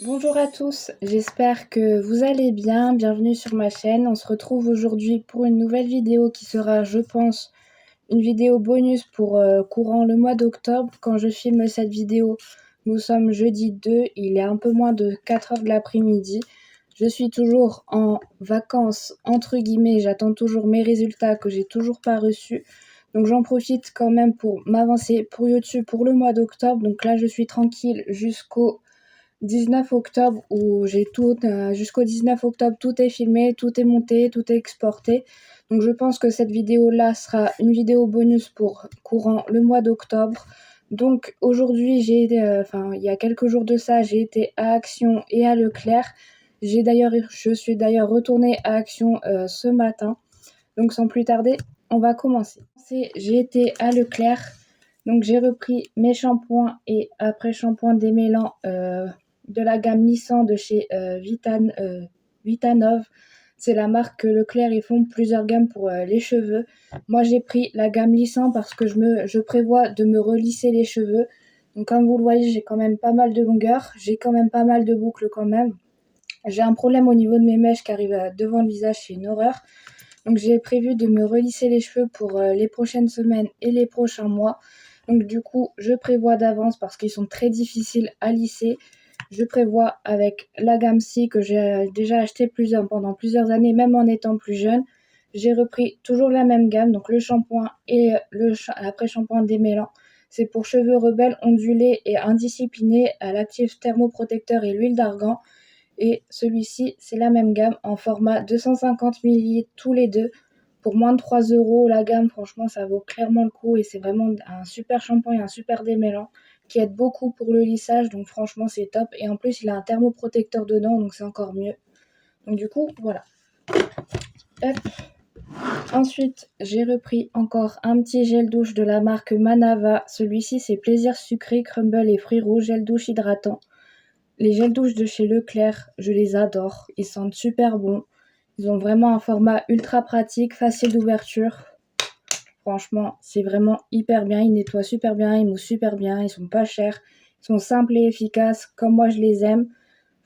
Bonjour à tous, j'espère que vous allez bien, bienvenue sur ma chaîne. On se retrouve aujourd'hui pour une nouvelle vidéo qui sera, je pense, une vidéo bonus pour courant le mois d'octobre. Quand je filme cette vidéo, nous sommes jeudi 2, il est un peu moins de 4 heures de l'après-midi. Je suis toujours en vacances, entre guillemets, j'attends toujours mes résultats que j'ai toujours pas reçus. Donc j'en profite quand même pour m'avancer pour YouTube pour le mois d'octobre. Donc là, je suis tranquille jusqu'au 19 octobre où j'ai tout, jusqu'au 19 octobre, tout est filmé, tout est monté, tout est exporté. Donc je pense que cette vidéo-là sera une vidéo bonus pour courant le mois d'octobre. Donc aujourd'hui, il y a quelques jours de ça, j'ai été à Action et à Leclerc. Je suis d'ailleurs retournée à Action ce matin. Donc sans plus tarder, on va commencer. J'ai été à Leclerc. Donc j'ai repris mes shampoings et après-shampoing démêlants de la gamme Nissan de chez Vitanove. C'est la marque Leclerc, ils font plusieurs gammes pour les cheveux. Moi j'ai pris la gamme lissant parce que je prévois de me relisser les cheveux. Donc comme vous le voyez, j'ai quand même pas mal de longueur, j'ai quand même pas mal de boucles quand même. J'ai un problème au niveau de mes mèches qui arrivent devant le visage, c'est une horreur. Donc j'ai prévu de me relisser les cheveux pour les prochaines semaines et les prochains mois. Donc du coup, je prévois d'avance parce qu'ils sont très difficiles à lisser. Je prévois avec la gamme C que j'ai déjà acheté pendant plusieurs années, même en étant plus jeune. J'ai repris toujours la même gamme, donc le shampoing et l'après-shampoing démêlant. C'est pour cheveux rebelles, ondulés et indisciplinés à l'actif thermoprotecteur et l'huile d'argan. Et celui-ci, c'est la même gamme en format 250 ml tous les deux pour moins de 3 € la gamme. Franchement, ça vaut clairement le coup et c'est vraiment un super shampoing et un super démêlant qui aide beaucoup pour le lissage. Donc franchement, c'est top. Et en plus, il a un thermoprotecteur dedans, donc c'est encore mieux. Donc du coup, voilà. Hop. Ensuite, j'ai repris encore un petit gel douche de la marque Manava. Celui-ci, c'est Plaisir Sucré, Crumble et Fruits Rouges, gel douche hydratant. Les gels douches de chez Leclerc, je les adore. Ils sentent super bon. Ils ont vraiment un format ultra pratique, facile d'ouverture. Franchement, c'est vraiment hyper bien. Ils nettoient super bien, ils moussent super bien. Ils sont pas chers. Ils sont simples et efficaces, comme moi je les aime.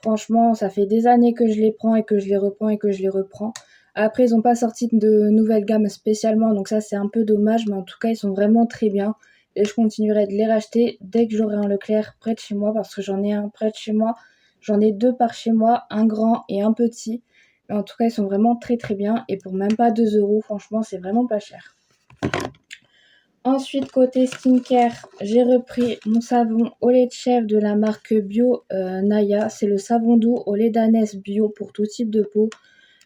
Franchement, ça fait des années que je les prends et que je les reprends et que je les reprends. Après, ils n'ont pas sorti de nouvelles gammes spécialement, donc ça c'est un peu dommage, mais en tout cas, ils sont vraiment très bien. Et je continuerai de les racheter dès que j'aurai un Leclerc près de chez moi, parce que j'en ai un près de chez moi. J'en ai deux par chez moi, un grand et un petit. Mais en tout cas, ils sont vraiment très très bien. Et pour même pas 2 €, franchement, c'est vraiment pas cher. Ensuite, côté skincare, j'ai repris mon savon au lait de chèvre de la marque Bio Naya. C'est le savon doux au lait d'ânesse bio pour tout type de peau.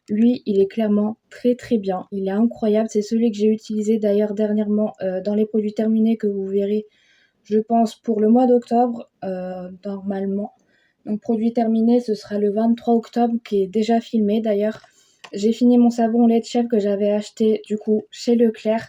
Lui, il est clairement très très bien. Il est incroyable. C'est celui que j'ai utilisé d'ailleurs dernièrement dans les produits terminés que vous verrez, je pense, pour le mois d'octobre, normalement. Donc, produit terminé, ce sera le 23 octobre, qui est déjà filmé d'ailleurs. J'ai fini mon savon au lait de chèvre que j'avais acheté du coup chez Leclerc.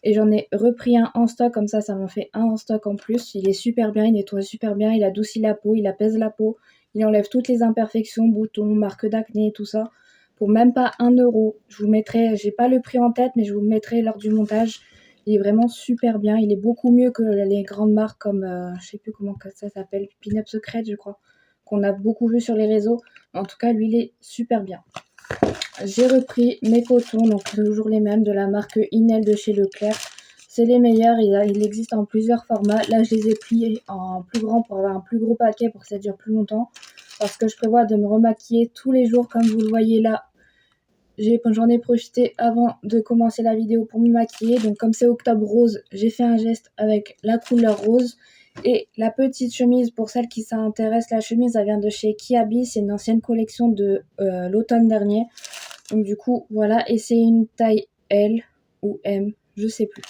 Et j'en ai repris un en stock, comme ça m'en fait un en stock en plus. Il est super bien, il nettoie super bien, il adoucit la peau, il apaise la peau, il enlève toutes les imperfections, boutons, marques d'acné, tout ça. Pour même pas 1 €. Je vous mettrai, j'ai pas le prix en tête, mais je vous le mettrai lors du montage. Il est vraiment super bien. Il est beaucoup mieux que les grandes marques comme, je sais plus comment ça s'appelle, Pin-Up Secret, je crois, qu'on a beaucoup vu sur les réseaux. En tout cas, lui, il est super bien. J'ai repris mes cotons, donc toujours les mêmes de la marque Inel de chez Leclerc. C'est les meilleurs, il existe en plusieurs formats. Là, je les ai pris en plus grand pour avoir un plus gros paquet pour que ça dure plus longtemps. Parce que je prévois de me remaquiller tous les jours, comme vous le voyez là. J'en ai profité avant de commencer la vidéo pour me maquiller. Donc comme c'est octobre rose, j'ai fait un geste avec la couleur rose. Et la petite chemise, pour celles qui s'intéressent, la chemise, elle vient de chez Kiabi. C'est une ancienne collection de l'automne dernier. Donc du coup, voilà. Et c'est une taille L ou M, je sais plus.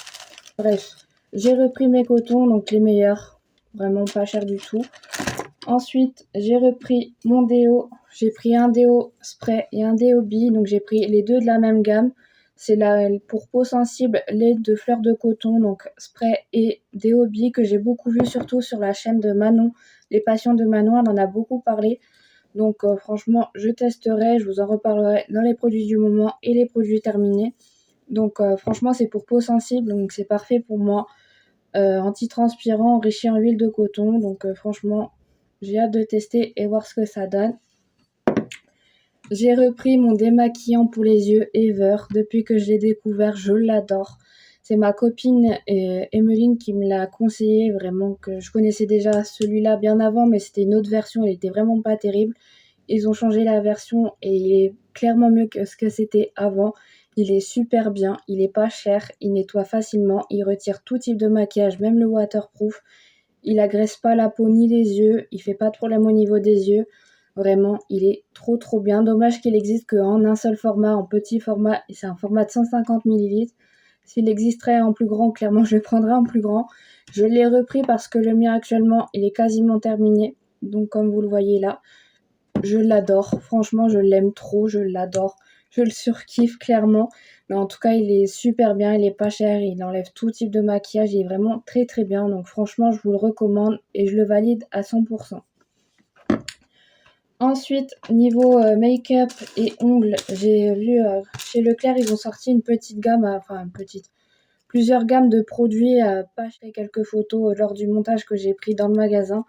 Bref, j'ai repris mes cotons, donc les meilleurs. Vraiment pas cher du tout. Ensuite, j'ai repris mon déo. J'ai pris un déo spray et un déo bille. Donc j'ai pris les deux de la même gamme. C'est pour peau sensible, lait de fleurs de coton, donc spray et déo bille que j'ai beaucoup vu, surtout sur la chaîne de Manon. Les patients de Manon, elle en a beaucoup parlé. Donc franchement, je testerai, je vous en reparlerai dans les produits du moment et les produits terminés. Donc franchement, c'est pour peau sensible, donc c'est parfait pour moi. Antitranspirant, enrichi en huile de coton. Donc franchement, j'ai hâte de tester et voir ce que ça donne. J'ai repris mon démaquillant pour les yeux Ever. Depuis que je l'ai découvert, je l'adore. C'est ma copine Emeline qui me l'a conseillé, vraiment, que je connaissais déjà celui-là bien avant, mais c'était une autre version, il était vraiment pas terrible. Ils ont changé la version et il est clairement mieux que ce que c'était avant. Il est super bien, il est pas cher, il nettoie facilement, il retire tout type de maquillage, même le waterproof. Il agresse pas la peau ni les yeux, il fait pas de problème au niveau des yeux. Vraiment, il est trop trop bien. Dommage qu'il existe qu'en un seul format, en petit format, et c'est un format de 150 ml. S'il existerait en plus grand, clairement je le prendrais en plus grand. Je l'ai repris parce que le mien actuellement, il est quasiment terminé. Donc comme vous le voyez là, je l'adore. Franchement, je l'aime trop, je l'adore. Je le surkiffe clairement. Mais en tout cas, il est super bien, il est pas cher, il enlève tout type de maquillage, il est vraiment très très bien. Donc franchement, je vous le recommande et je le valide à 100%. Ensuite, niveau make-up et ongles, j'ai vu chez Leclerc, ils ont sorti une petite gamme, plusieurs gammes de produits. Pas acheté quelques photos lors du montage que j'ai pris dans le magasin.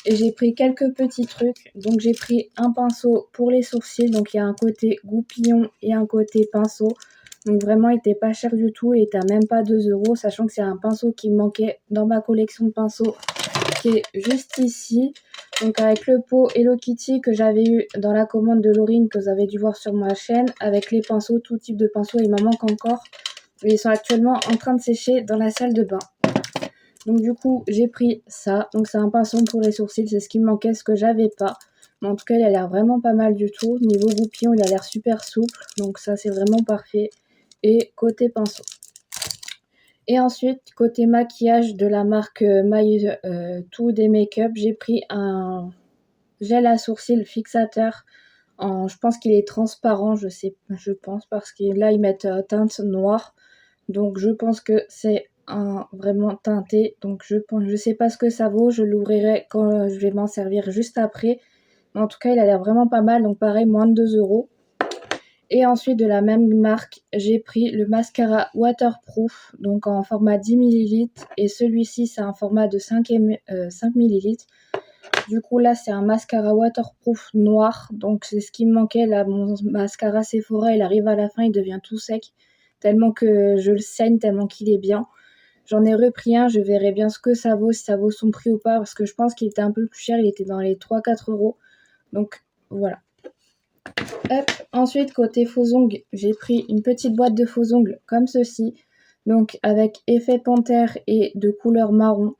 Et j'ai pris quelques petits trucs. Donc j'ai pris un pinceau pour les sourcils. Donc il y a un côté goupillon et un côté pinceau. Donc vraiment, il était pas cher du tout et il était à même pas 2 €, sachant que c'est un pinceau qui me manquait dans ma collection de pinceaux qui est juste ici. Donc avec le pot Hello Kitty que j'avais eu dans la commande de Laurine que vous avez dû voir sur ma chaîne, avec les pinceaux, tout type de pinceaux, il m'en manque encore. Mais ils sont actuellement en train de sécher dans la salle de bain. Donc du coup, j'ai pris ça. Donc c'est un pinceau pour les sourcils, c'est ce qui me manquait, ce que j'avais pas. Mais en tout cas, il a l'air vraiment pas mal du tout. Niveau goupillon, il a l'air super souple. Donc ça, c'est vraiment parfait. Et côté pinceau. Et ensuite, côté maquillage de la marque Tout des Make-up, j'ai pris un gel à sourcils fixateur. Je pense qu'il est transparent, je pense, parce que là, ils mettent teinte noire. Donc, je pense que c'est un vraiment teinté. Donc, je sais pas ce que ça vaut. Je l'ouvrirai quand je vais m'en servir juste après. Mais en tout cas, il a l'air vraiment pas mal. Donc, pareil, moins de 2 €. Et ensuite, de la même marque, j'ai pris le mascara waterproof, donc en format 10 ml. Et celui-ci, c'est un format de 5 ml. Du coup, là, c'est un mascara waterproof noir. Donc, c'est ce qui me manquait. Là, mon mascara Sephora, il arrive à la fin, il devient tout sec. Tellement que je le saigne, tellement qu'il est bien. J'en ai repris un, je verrai bien ce que ça vaut, si ça vaut son prix ou pas. Parce que je pense qu'il était un peu plus cher, il était dans les 3-4 €. Donc, voilà. Hop. Ensuite, côté faux ongles, j'ai pris une petite boîte de faux ongles comme ceci. Donc, avec effet panthère et de couleur marron.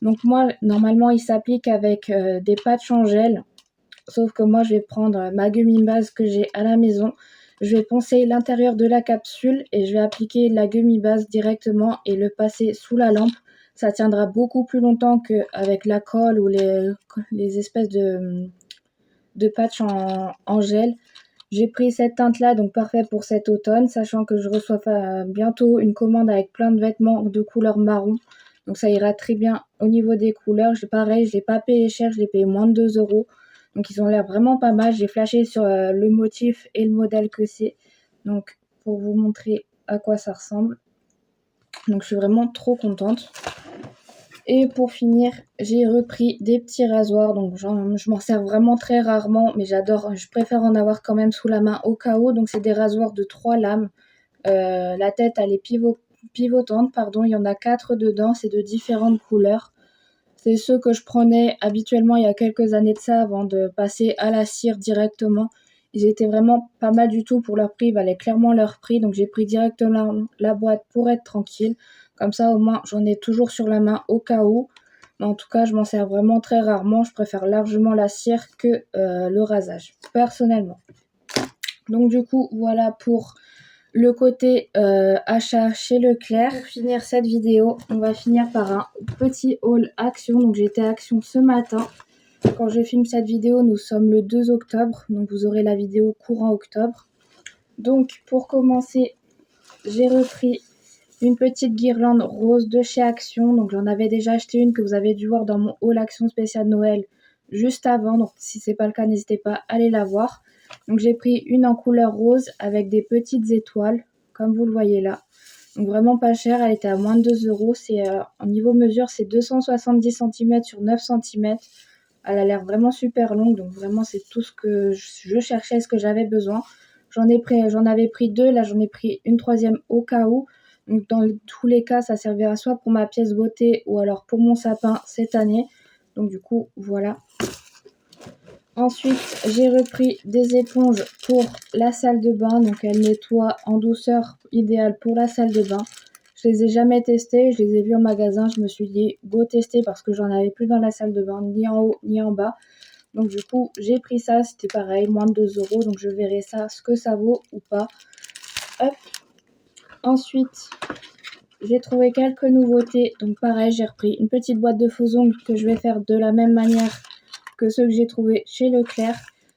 Donc moi, normalement, il s'applique avec des patchs en gel. Sauf que moi, je vais prendre ma gummy base que j'ai à la maison. Je vais poncer l'intérieur de la capsule et je vais appliquer la gummy base directement et le passer sous la lampe. Ça tiendra beaucoup plus longtemps qu'avec la colle ou les espèces de patchs en gel. J'ai pris cette teinte-là, donc parfait pour cet automne, sachant que je reçois bientôt une commande avec plein de vêtements de couleur marron. Donc ça ira très bien au niveau des couleurs. Pareil, je ne l'ai pas payé cher, je l'ai payé moins de 2 €. Donc ils ont l'air vraiment pas mal. J'ai flashé sur le motif et le modèle que c'est. Donc pour vous montrer à quoi ça ressemble. Donc je suis vraiment trop contente. Et pour finir, j'ai repris des petits rasoirs. Donc je m'en sers vraiment très rarement, mais j'adore. Je préfère en avoir quand même sous la main au cas où. Donc c'est des rasoirs de 3 lames. La tête, elle est pivotante, pardon. Il y en a 4 dedans. C'est de différentes couleurs. C'est ceux que je prenais habituellement il y a quelques années de ça avant de passer à la cire directement. Ils étaient vraiment pas mal du tout pour leur prix. Ils valaient clairement leur prix. Donc j'ai pris directement la boîte pour être tranquille. Comme ça, au moins, j'en ai toujours sur la main au cas où. Mais en tout cas, je m'en sers vraiment très rarement. Je préfère largement la cire que le rasage, personnellement. Donc du coup, voilà pour le côté achat chez Leclerc. Pour finir cette vidéo, on va finir par un petit haul Action. Donc j'étais à Action ce matin. Quand je filme cette vidéo, nous sommes le 2 octobre. Donc vous aurez la vidéo courant octobre. Donc pour commencer, j'ai repris une petite guirlande rose de chez Action. Donc j'en avais déjà acheté une que vous avez dû voir dans mon haul Action spécial Noël juste avant. Donc si ce n'est pas le cas, n'hésitez pas à aller la voir. Donc j'ai pris une en couleur rose avec des petites étoiles, comme vous le voyez là. Donc vraiment pas cher, elle était à moins de 2 €. En niveau mesure, c'est 270 cm sur 9 cm. Elle a l'air vraiment super longue, donc vraiment c'est tout ce que je cherchais, ce que j'avais besoin. J'en avais pris 2, là j'en ai pris une troisième au cas où. Donc dans tous les cas, ça servira soit pour ma pièce beauté ou alors pour mon sapin cette année. Donc du coup, voilà. Ensuite, j'ai repris des éponges pour la salle de bain. Donc elles nettoient en douceur, idéale pour la salle de bain. Je les ai jamais testées, je les ai vues en magasin. Je me suis dit, go tester parce que j'en avais plus dans la salle de bain, ni en haut ni en bas. Donc du coup, j'ai pris ça, c'était pareil, moins de 2 €. Donc je verrai ça, ce que ça vaut ou pas. Hop. Ensuite, j'ai trouvé quelques nouveautés. Donc pareil, j'ai repris une petite boîte de faux ongles que je vais faire de la même manière que ceux que j'ai trouvés chez Leclerc.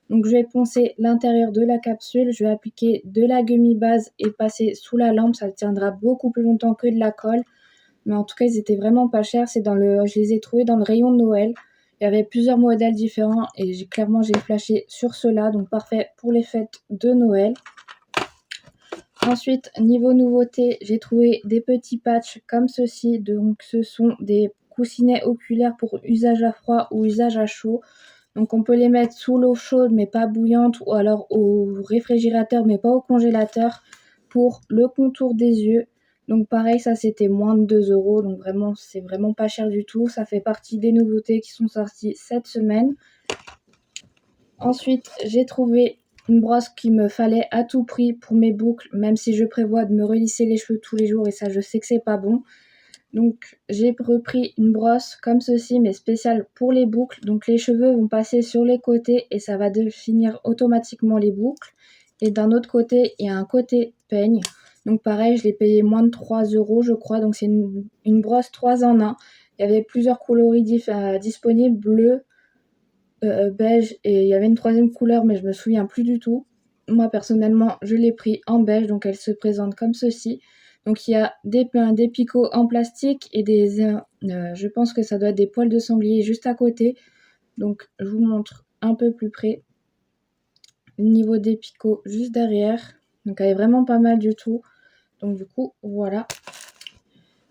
Donc je vais poncer l'intérieur de la capsule, je vais appliquer de la gummy base et passer sous la lampe, ça tiendra beaucoup plus longtemps que de la colle. Mais en tout cas, ils étaient vraiment pas chers, je les ai trouvés dans le rayon de Noël. Il y avait plusieurs modèles différents et j'ai flashé sur ceux-là, donc parfait pour les fêtes de Noël. Ensuite, niveau nouveauté, j'ai trouvé des petits patchs comme ceci. Donc ce sont des coussinets oculaires pour usage à froid ou usage à chaud. Donc on peut les mettre sous l'eau chaude mais pas bouillante ou alors au réfrigérateur mais pas au congélateur pour le contour des yeux. Donc pareil, ça c'était moins de 2 €, donc vraiment c'est vraiment pas cher du tout. Ça fait partie des nouveautés qui sont sorties cette semaine. Ensuite, j'ai trouvé une brosse qu'il me fallait à tout prix pour mes boucles, même si je prévois de me relisser les cheveux tous les jours et ça je sais que c'est pas bon. Donc j'ai repris une brosse comme ceci mais spéciale pour les boucles. Donc les cheveux vont passer sur les côtés et ça va définir automatiquement les boucles. Et d'un autre côté, il y a un côté peigne. Donc pareil, je l'ai payé moins de 3 € je crois. Donc c'est une brosse 3 en 1. Il y avait plusieurs coloris disponibles, bleu, beige et il y avait une troisième couleur mais je me souviens plus du tout. Moi personnellement, je l'ai pris en beige, donc elle se présente comme ceci. Donc il y a des picots en plastique et je pense que ça doit être des poils de sanglier juste à côté. Donc je vous montre un peu plus près le niveau des picots juste derrière. Donc elle est vraiment pas mal du tout. Donc du coup, voilà.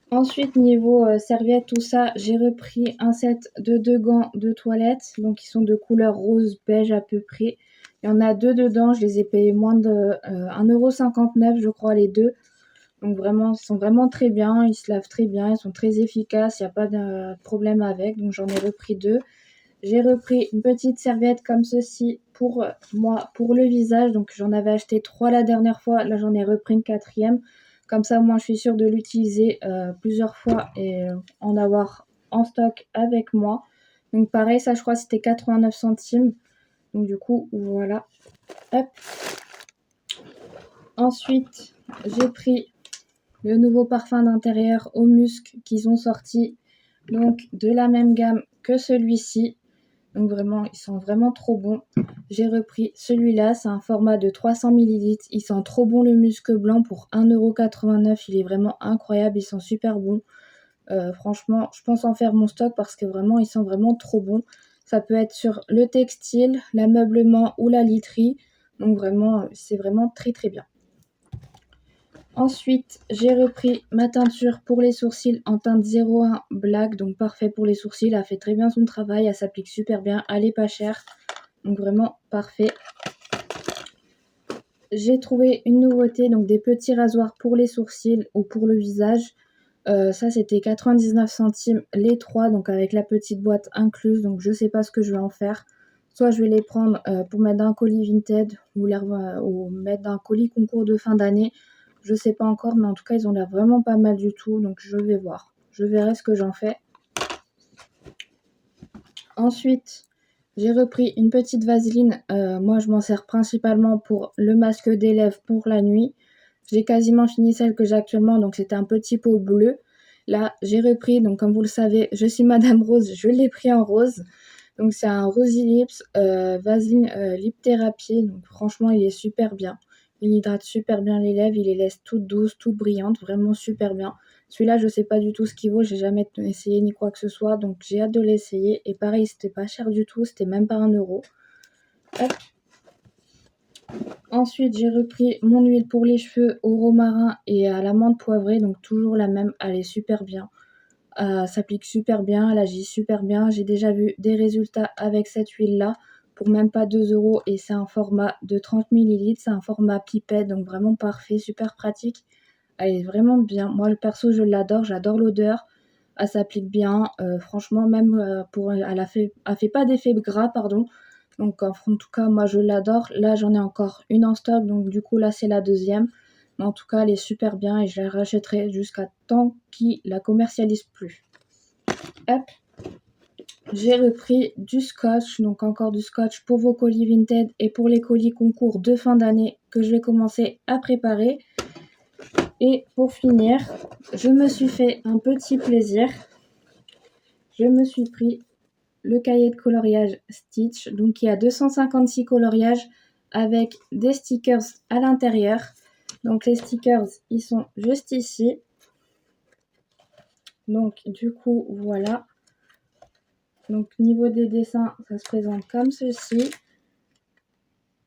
Ensuite, niveau serviette, tout ça, j'ai repris un set de 2 gants de toilette. Donc ils sont de couleur rose beige à peu près. Il y en a 2 dedans, je les ai payés moins de 1,59 € je crois les deux. Donc vraiment, ils sont vraiment très bien, ils se lavent très bien, ils sont très efficaces, il n'y a pas de problème avec. Donc j'en ai repris 2. J'ai repris une petite serviette comme ceci pour moi, pour le visage. Donc j'en avais acheté 3 la dernière fois, là j'en ai repris une quatrième. Comme ça, moi je suis sûre de l'utiliser plusieurs fois et en avoir en stock avec moi. Donc pareil, ça je crois c'était 89 centimes. Donc du coup, voilà. Hop. Ensuite, j'ai pris le nouveau parfum d'intérieur au musc qu'ils ont sorti, donc de la même gamme que celui-ci. Donc vraiment, ils sont vraiment trop bons. J'ai repris celui-là, c'est un format de 300 ml. Il sent trop bon le musc blanc pour 1,89 €. Il est vraiment incroyable, ils sont super bons. Franchement, je pense en faire mon stock parce que vraiment, ils sont vraiment trop bons. Ça peut être sur le textile, l'ameublement ou la literie. Donc vraiment, c'est vraiment très très bien. Ensuite, j'ai repris ma teinture pour les sourcils en teinte 01 Black, donc parfait pour les sourcils. Elle fait très bien son travail, elle s'applique super bien, elle est pas chère, donc vraiment parfait. J'ai trouvé une nouveauté, donc des petits rasoirs pour les sourcils ou pour le visage. Ça, c'était 99 centimes les 3, donc avec la petite boîte incluse, donc je sais pas ce que je vais en faire. Soit je vais les prendre pour mettre dans un colis Vinted ou mettre dans un colis concours de fin d'année. Je sais pas encore, mais en tout cas, ils ont l'air vraiment pas mal du tout, donc je vais voir. Je verrai ce que j'en fais. Ensuite, j'ai repris une petite vaseline. Moi, je m'en sers principalement pour le masque des lèvres pour la nuit. J'ai quasiment fini celle que j'ai actuellement, donc c'était un petit pot bleu. Là, j'ai repris, donc comme vous le savez, je suis Madame Rose, je l'ai pris en rose. Donc c'est un Rosy Lips Vaseline Lip Therapy. Donc franchement, il est super bien. Il hydrate super bien les lèvres, il les laisse toutes douces, toutes brillantes, vraiment super bien. Celui-là, je sais pas du tout ce qu'il vaut, j'ai jamais essayé ni quoi que ce soit, donc j'ai hâte de l'essayer. Et pareil, c'était pas cher du tout, c'était même pas 1 €. Hop. Ensuite, j'ai repris mon huile pour les cheveux au romarin et à l'amande poivrée, donc toujours la même, elle est super bien. s'applique super bien, elle agit super bien. J'ai déjà vu des résultats avec cette huile-là pour même pas 2 € et c'est un format de 30 ml, c'est un format pipette, donc vraiment parfait, super pratique. Elle est vraiment bien. Moi, perso, je l'adore, j'adore l'odeur. Elle s'applique bien. Franchement, même elle fait pas d'effet gras, pardon. Donc, en tout cas, moi, je l'adore. Là, j'en ai encore une en stock, donc du coup, là, c'est la deuxième. Mais en tout cas, elle est super bien et je la rachèterai jusqu'à temps qu'ils la commercialisent plus. Hop. J'ai repris du scotch, donc encore du scotch pour vos colis Vinted et pour les colis concours de fin d'année que je vais commencer à préparer. Et pour finir, je me suis fait un petit plaisir. Je me suis pris le cahier de coloriage Stitch, donc il y a 256 coloriages avec des stickers à l'intérieur. Donc les stickers, ils sont juste ici. Donc du coup, voilà. Donc niveau des dessins, ça se présente comme ceci.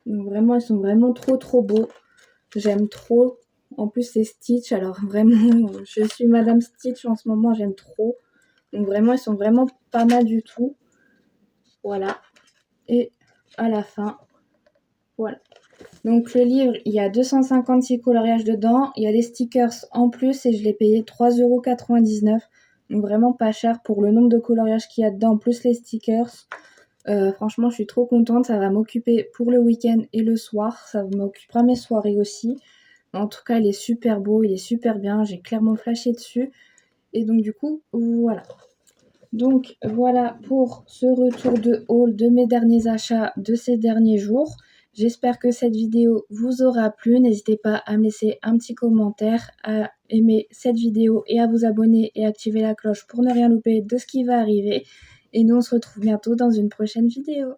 Donc vraiment, ils sont vraiment trop beaux. J'aime trop. En plus, c'est Stitch. Alors vraiment, je suis Madame Stitch en ce moment. J'aime trop. Donc vraiment, ils sont vraiment pas mal du tout. Voilà. Et à la fin, voilà. Donc le livre, il y a 256 coloriages dedans. Il y a des stickers en plus et je l'ai payé 3,99 €. Donc vraiment pas cher pour le nombre de coloriages qu'il y a dedans, plus les stickers. Franchement, je suis trop contente. Ça va m'occuper pour le week-end et le soir. Ça m'occupera mes soirées aussi. En tout cas, il est super beau, il est super bien. J'ai clairement flashé dessus. Et donc, du coup, voilà. Donc, voilà pour ce retour de haul de mes derniers achats de ces derniers jours. J'espère que cette vidéo vous aura plu. N'hésitez pas à me laisser un petit commentaire, à aimer cette vidéo et à vous abonner et activer la cloche pour ne rien louper de ce qui va arriver. Et nous, on se retrouve bientôt dans une prochaine vidéo.